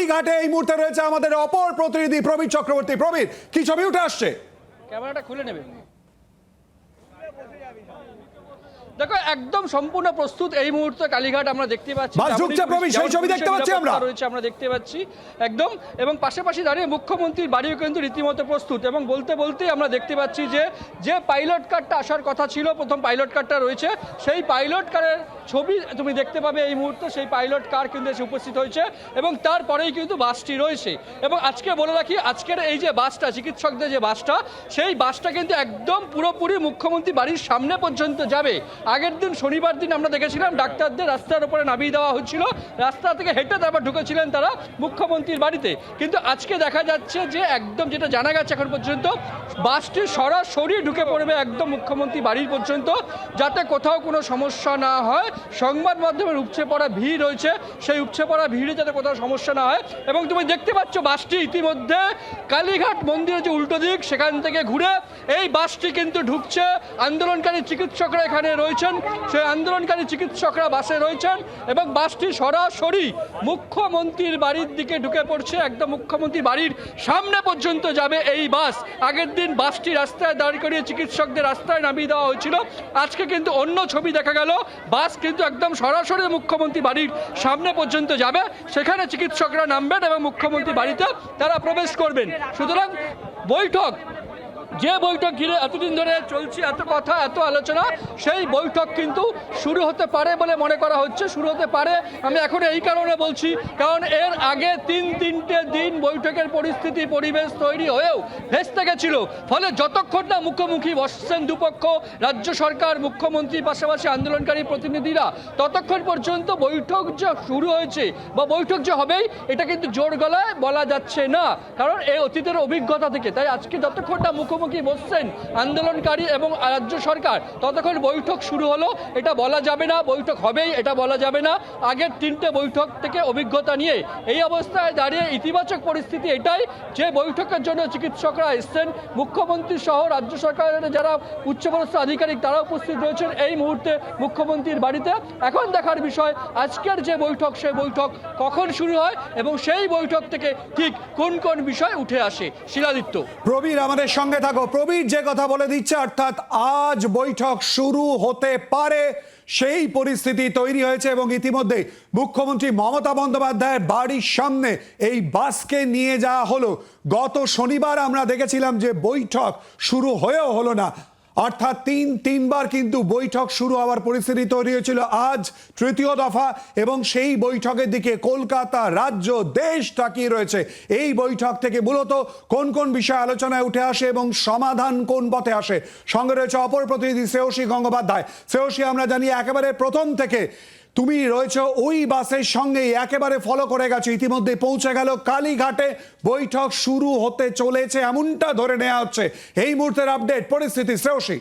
কালীঘাটে এই মুহূর্তে রয়েছে আমাদের অপর প্রতিনিধি প্রবীর চক্রবর্তী। প্রবীর, কি ছবি উঠে আসছে? ক্যামেরাটা খুলে নেবে। দেখো একদম সম্পূর্ণ প্রস্তুত এই মুহূর্তে কালীঘাট আমরা দেখতে পাচ্ছি। আমরা দেখতে পাচ্ছি একদম, এবং পাশাপাশি দাঁড়িয়ে মুখ্যমন্ত্রীর বাড়িও কিন্তু রীতিমতো প্রস্তুত। এবং বলতে বলতেই আমরা দেখতে পাচ্ছি যে পাইলট কারটা আসার কথা ছিল, প্রথম পাইলট কারটা রয়েছে, সেই পাইলট কারের ছবি তুমি দেখতে পাবে এই মুহূর্তে। সেই পাইলট কার কিন্তু এসে উপস্থিত হয়েছে এবং তারপরেই কিন্তু বাসটি রয়েছে। এবং আজকে বলে রাখি, আজকের এই যে বাসটা, চিকিৎসকদের যে বাসটা, সেই বাসটা কিন্তু একদম পুরোপুরি মুখ্যমন্ত্রী বাড়ির সামনে পর্যন্ত যাবে। আগের দিন শনিবার দিন আমরা দেখেছিলাম ডাক্তারদের রাস্তার উপরে নামিয়ে দেওয়া হচ্ছিল, রাস্তা থেকে হেঁটে তারপর ঢুকেছিলেন তারা মুখ্যমন্ত্রীর বাড়িতে। কিন্তু আজকে দেখা যাচ্ছে যে একদম যেটা জানা গেছে এখন পর্যন্ত, বাসটি সরাসরি ঢুকে পড়বে একদম মুখ্যমন্ত্রী বাড়ির পর্যন্ত, যাতে কোথাও কোনো সমস্যা না হয়। সংবাদ মাধ্যমের উপচে পড়া ভিড় রয়েছে, সেই উপচে পড়া ভিড়ে যাতে কোথাও সমস্যা না হয়। এবং তুমি দেখতে পাচ্ছ বাসটি ইতিমধ্যে কালীঘাট মন্দিরের যে উল্টো দিক সেখান থেকে ঘুরে এই বাসটি কিন্তু ঢুকছে। আন্দোলনকারী চিকিৎসকরা এখানে রয়েছেন, সেই আন্দোলনকারী চিকিৎসকরা বাসে রয়েছেন এবং বাসটি সরাসরি মুখ্যমন্ত্রীর বাড়ির দিকে ঢুকে পড়ছে। একদম মুখ্যমন্ত্রীর বাড়ির সামনে পর্যন্ত যাবে এই বাস। আগের দিন বাসটি রাস্তায় দাঁড় করিয়ে চিকিৎসকদের রাস্তায় নামিয়ে দেওয়া হয়েছিল, আজকে কিন্তু অন্য ছবি দেখা গেল। বাস কিন্তু একদম সরাসরি মুখ্যমন্ত্রী বাড়ির সামনে পর্যন্ত যাবে, সেখানে চিকিৎসকরা নামবেন এবং মুখ্যমন্ত্রী বাড়িতে তারা প্রবেশ করবেন। সুতরাং বৈঠক, যে বৈঠক ঘিরে এতদিন ধরে চলছে, এত কথা এত আলোচনা, সেই বৈঠক কিন্তু শুরু হতে পারে বলে মনে করা হচ্ছে। শুরু হতে পারে আমি এখন এই কারণে বলছি, কারণ এর আগে তিনটে দিন বৈঠকের পরিস্থিতি পরিবেশ তৈরি হয়েও ভেস্তে গেছিল। ফলে যতক্ষণ না মুখোমুখি বসছেন দুপক্ষ, রাজ্য সরকার, মুখ্যমন্ত্রীর পাশাপাশি আন্দোলনকারী প্রতিনিধিরা, ততক্ষণ পর্যন্ত বৈঠক যে শুরু হয়েছে বা বৈঠক যে হবেই, এটা কিন্তু জোর গলায় বলা যাচ্ছে না, কারণ এই অতীতের অভিজ্ঞতা থেকে। তাই আজকে যতক্ষণ না মুখোমুখি বসছেন আন্দোলনকারী এবং রাজ্য সরকার, ততক্ষণ বৈঠক শুরু হলো এটা বলা যাবে না, বৈঠক হবেই এটা বলা যাবে না। আগের তিনটে বৈঠক থেকে অভিজ্ঞতা নিয়ে এই অবস্থায় দাঁড়িয়ে ইতিবাচক পরিস্থিতি এটাই যে বৈঠকের জন্য চিকিৎসকরা এসছেন, মুখ্যমন্ত্রী সহ রাজ্য সরকারের যারা উচ্চপদস্থ আধিকারিক তারা উপস্থিত রয়েছেন এই মুহূর্তে মুখ্যমন্ত্রীর বাড়িতে। এখন দেখার বিষয় আজকের যে বৈঠক, সেই বৈঠক কখন শুরু হয় এবং সেই বৈঠক থেকে ঠিক কোন কোন বিষয় উঠে আসে। শিলাদিত্য। প্রবীর আমাদের সঙ্গে থাকো। প্রবীর যে কথা বলে দিচ্ছে, অর্থাৎ আজ বৈঠক শুরু হতে পারে সেই পরিস্থিতি তৈরি হয়েছে এবং ইতিমধ্যে মুখ্যমন্ত্রী মমতা বন্দ্যোপাধ্যায়ের বাড়ির সামনে এই বাসকে নিয়ে যাওয়া হলো। গত শনিবার আমরা দেখেছিলাম যে বৈঠক শুরু হয়েও হলো না, অর্থাৎ তিনবার কিন্তু বৈঠক শুরু হওয়ার পরিস্থিতি তৈরি হয়েছিল। আজ তৃতীয় দফা এবং সেই বৈঠকের দিকে কলকাতা, রাজ্য, দেশ তাকিয়ে রয়েছে। এই বৈঠক থেকে মূলত কোন কোন বিষয় আলোচনায় উঠে আসে এবং সমাধান কোন পথে আসে। সঙ্গে রয়েছে অপর প্রতিনিধি শ্রেয়সী গঙ্গোপাধ্যায়। শ্রেয়সী, আমরা জানি একেবারে প্রথম থেকে তুমি রয়েছে ওই বাসের সঙ্গেই, একেবারে ফলো করে গেছো, ইতিমধ্যে পৌঁছে গেল কালীঘাটে, বৈঠক শুরু হতে চলেছে এমনটা ধরে নেওয়া হচ্ছে। এই মুহূর্তের আপডেট পরিস্থিতি শ্রেয়সী।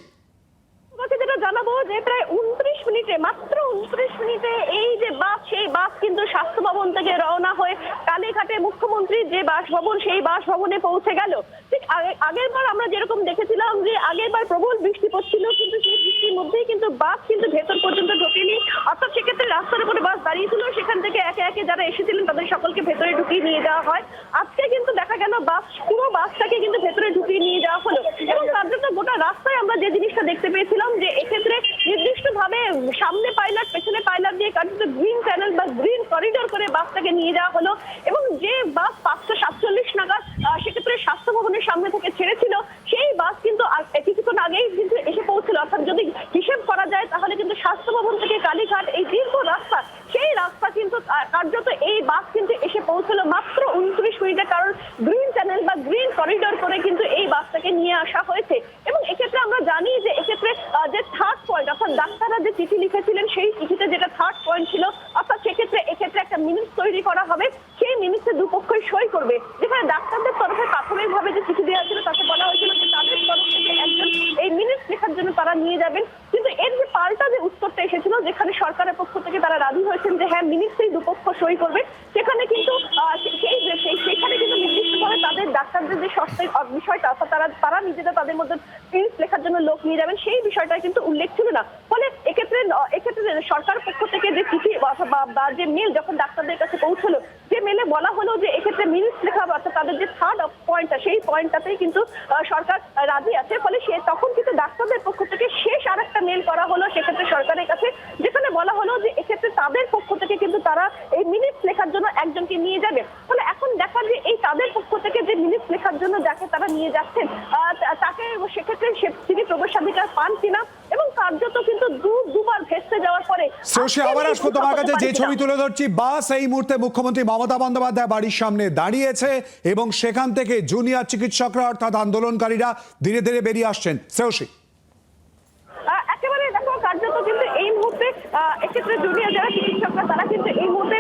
যেটা জানাবো যে প্রায় 29 মিনিটে, মাত্র 29 মিনিটে এই যে বাস, সেই বাস কিন্তু স্বাস্থ্য ভবন থেকে রওনা হয়ে কালীঘাটে মুখ্যমন্ত্রীর যে বাসভবন, সেই বাসভবনে পৌঁছে গেল। ঠিক আগের বার আমরা যেরকম দেখেছিলাম যে আগের বার প্রবল বৃষ্টি পড়ছিল, কিন্তু সেই বৃষ্টির মধ্যেই কিন্তু বাস কিন্তু ভেতর পর্যন্ত ঢোকেনি। অর্থাৎ সেক্ষেত্রে রাস্তার উপরে বাস দাঁড়িয়েছিল, সেখান থেকে একে একে যারা এসেছিলেন তাদের সকলকে ভেতরে ঢুকিয়ে নিয়ে যাওয়া হয়। আজকে কিন্তু দেখা গেল বাস, পুরো বাসটাকে কিন্তু ভেতরে ঢুকিয়ে নিয়ে যাওয়া হলো এবং তার জন্য গোটা রাস্তায় আমরা যে জিনিসটা দেখতে পেয়েছিলাম যে এক্ষেত্রে নির্দিষ্টভাবে সামনে পাইলট, পেছনে পাইলট দিয়ে কার্যত গ্রিন চ্যানেল বা গ্রিন করিডোর করে বাসটাকে নিয়ে যাওয়া হলো। এবং যে বাস 547 নাগাদ সেক্ষেত্রে স্বাস্থ্য ভবনের সামনে থেকে ছেড়েছিল, সেই বাস কিন্তু কিছুক্ষণ আগেই কিন্তু এসে পৌঁছল। অর্থাৎ যদি হিসেব করা যায় তাহলে কিন্তু স্বাস্থ্য ভবন থেকে কালীঘাট এই দীর্ঘ রাস্তা, সেই রাস্তা কিন্তু কার্যত এই বাস কিন্তু এসে পৌঁছলো মাত্র 29 মিনিটে, কারণ গ্রিন চ্যানেল বা গ্রিন করিডোর করে কিন্তু এই বাসটাকে নিয়ে আসা হয়েছে। এবং এক্ষেত্রে আমরা জানি যে এক্ষেত্রে যে থার্ড পয়েন্ট, অর্থাৎ ডাক্তাররা যে চিঠি লিখেছিলেন সেই চিঠিতে যেটা থার্ড পয়েন্ট ছিল, অর্থাৎ সেক্ষেত্রে এক্ষেত্রে একটা মিনিটস তৈরি করা হবে, সেই মিনিটসে দুপক্ষই সই করবে। যেখানে ডাক্তারদের তরফে প্রাথমিকভাবে যে চিঠি দেওয়া ছিল তাতে বলা হয়েছিল যে তাদের তরফ থেকে একজন এই মিনিটস লেখার জন্য তারা নিয়ে যাবেন। কিন্তু এর যে পাল্টা যে উত্তরটা এসেছিল, যেখানে সরকারের পক্ষ থেকে তারা রাজি হয়েছেন যে হ্যাঁ মিনিটসেই দুপক্ষ সই করবে, সেখানে কিন্তু সেখানে কিন্তু নির্দিষ্টভাবে তাদের ডাক্তারদের যে সস্তায় বিষয়টা, অর্থাৎ তারা নিজেরা তাদের মধ্যে মিনিটস লেখার জন্য লোক নিয়ে যাবেন, সেই বিষয়টা কিন্তু উল্লেখ ছিল না। ফলে এক্ষেত্রে সরকার পক্ষ থেকে যে চিঠি বা যে মেল যখন ডাক্তারদের কাছে পৌঁছলো, যে মেলে বলা হলো যে এক্ষেত্রে মিনিটস লেখা অর্থাৎ তাদের যে থার্ড পয়েন্টটা সেই পয়েন্টটাতেই কিন্তু সরকার রাজি আছে। ফলে সে তখন কিন্তু ডাক্তারদের পক্ষ থেকে শেষ আর একটা মেল করা হলো সেক্ষেত্রে সরকারের কাছে, যেখানে বলা হলো যে এক্ষেত্রে তাদের পক্ষ থেকে কিন্তু তারা এই মিনিটস লেখার জন্য একজনকে নিয়ে যাবে। ফলে এখন দেখা যে এই তাদের পক্ষ থেকে যে মিনিটস লেখার জন্য যাকে তারা নিয়ে যাচ্ছেন তাকে সেক্ষেত্রে তিনি প্রবেশাধিকার পান কিনা, এবং কার্যত কিন্তু দুবার ভেস্তে যাওয়ার পরে শ্রেয়সী, আবার আসবো তোমার কাছে। যে ছবি তুলে ধরছি, বাস এই মুহূর্তে মুখ্যমন্ত্রী মমতা বন্দ্যোপাধ্যায় বাড়ির সামনে দাঁড়িয়েছে এবং সেখান থেকে জুনিয়র চিকিৎসকরা অর্থাৎ আন্দোলনকারীরা ধীরে ধীরে বেরিয়ে আসছেন। শ্রেয়সী, একেবারে দেখো কার্যত কিন্তু এই মুহূর্তে এক্ষেত্রে জুনিয়র যারা চিকিৎসকরা তারা কিন্তু এই মুহূর্তে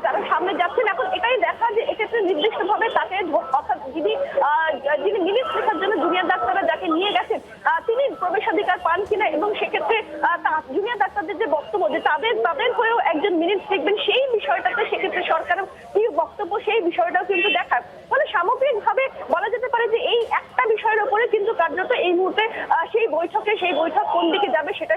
যারা সামনে যাচ্ছেন, এখন এটাই দেখা যে এক্ষেত্রে নির্দিষ্টভাবে তাকে অর্থাৎ যিনি মিনিটস লেখার জন্য জুনিয়র ডাক্তাররা যাকে নিয়ে গেছেন তিনি প্রবেশাধিকার পান কিনা, এবং সেক্ষেত্রে জুনিয়র ডাক্তারদের যে বক্তব্য যে তাদের হয়েও একজন মিনিটস লিখবেন সেই বিষয়টাতে সেক্ষেত্রে সরকারের কি বক্তব্য সেই বিষয়টাও কিন্তু দেখার। ফলে সামগ্রিকভাবে বলা যেতে পারে যে এই একটা বিষয়ের উপরে কিন্তু কার্যত এই মুহূর্তে সেই বৈঠক কোন দিকে যাবে সেটা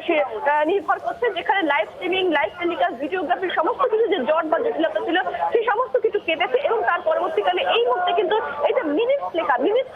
নির্ভর করছে, যেখানে লাইভ স্ট্রিমিং, লাইভ টেলিকাস্ট, ভিডিওগ্রাফির সমস্ত কিছু যে জট বা জটিলতা ছিল সেই সমস্ত কিছু কেটেছে, এবং তার পরবর্তীকালে এই মুহূর্তে কিন্তু এই যে মিনিটস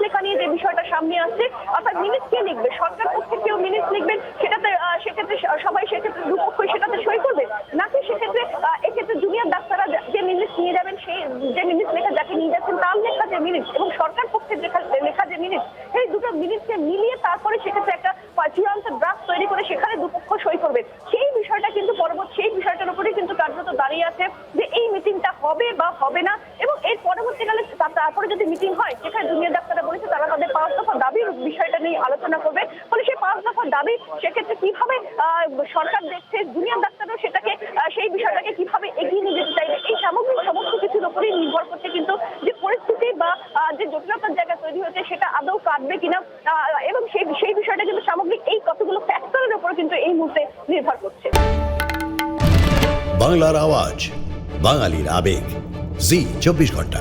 লেখা নিয়ে যে বিষয়টা সামনে আসছে, অর্থাৎ মিনিটস কে লিখবে, সরকার পক্ষে কেউ মিনিটস লিখবেন সেটাতে সেক্ষেত্রে সবাই সেক্ষেত্রে দুপক্ষই সেটাতে সই করবে, নাকি সেক্ষেত্রে এক্ষেত্রে জুনিয়র ডাক্তাররা যে মিনিটস নিয়ে যাবেন সেই যে মিনিটস লেখা যাকে নিয়ে যাচ্ছেন তার লেখা যে মিনিটস এবং সরকার পক্ষের লেখা যে মিনিটস, এই দুটো মিনিটসকে মিলিয়ে তারপরে সেক্ষেত্রে একটা চূড়ান্ত ড্রাফট তৈরি করে সেখানে দুপক্ষ সই করবে। সেই বিষয়টা কিন্তু সেই বিষয়টার উপরেই কিন্তু কার্যত দাঁড়িয়ে আছে যে এই মিটিংটা হবে বা হবে না, এবং এর পরবর্তীকালে তারপরে যদি মিটিং হয় সেখানে জুনিয়র ডাক্তাররা বলেছে তারা তাদের 5 দফা দাবির বিষয়টা নিয়ে আলোচনা করবে। ফলে সেই 5 দফা দাবি সেক্ষেত্রে কিভাবে সরকার দেখছে, জুনিয়র ডাক্তাররাও সেটাকে সেই বিষয়টাকে কিভাবে এগিয়ে নিয়ে যেতে চাইবে, এই সামগ্রিক সমস্ত কিছুর উপরেই নির্ভর করছে কিন্তু যে পরিস্থিতি বা যে জটিলতার জায়গা তৈরি হয়েছে সেটা আদৌ কাটবে কিনা, এবং সেই বিষয়টা কিন্তু সামগ্রিক এই কতগুলো ফ্যাক্টরের উপর কিন্তু এই মুহূর্তে নির্ভর করছে। বাংলার আওয়াজ, বাঙালির আবেগ, জি 24 ঘন্টা।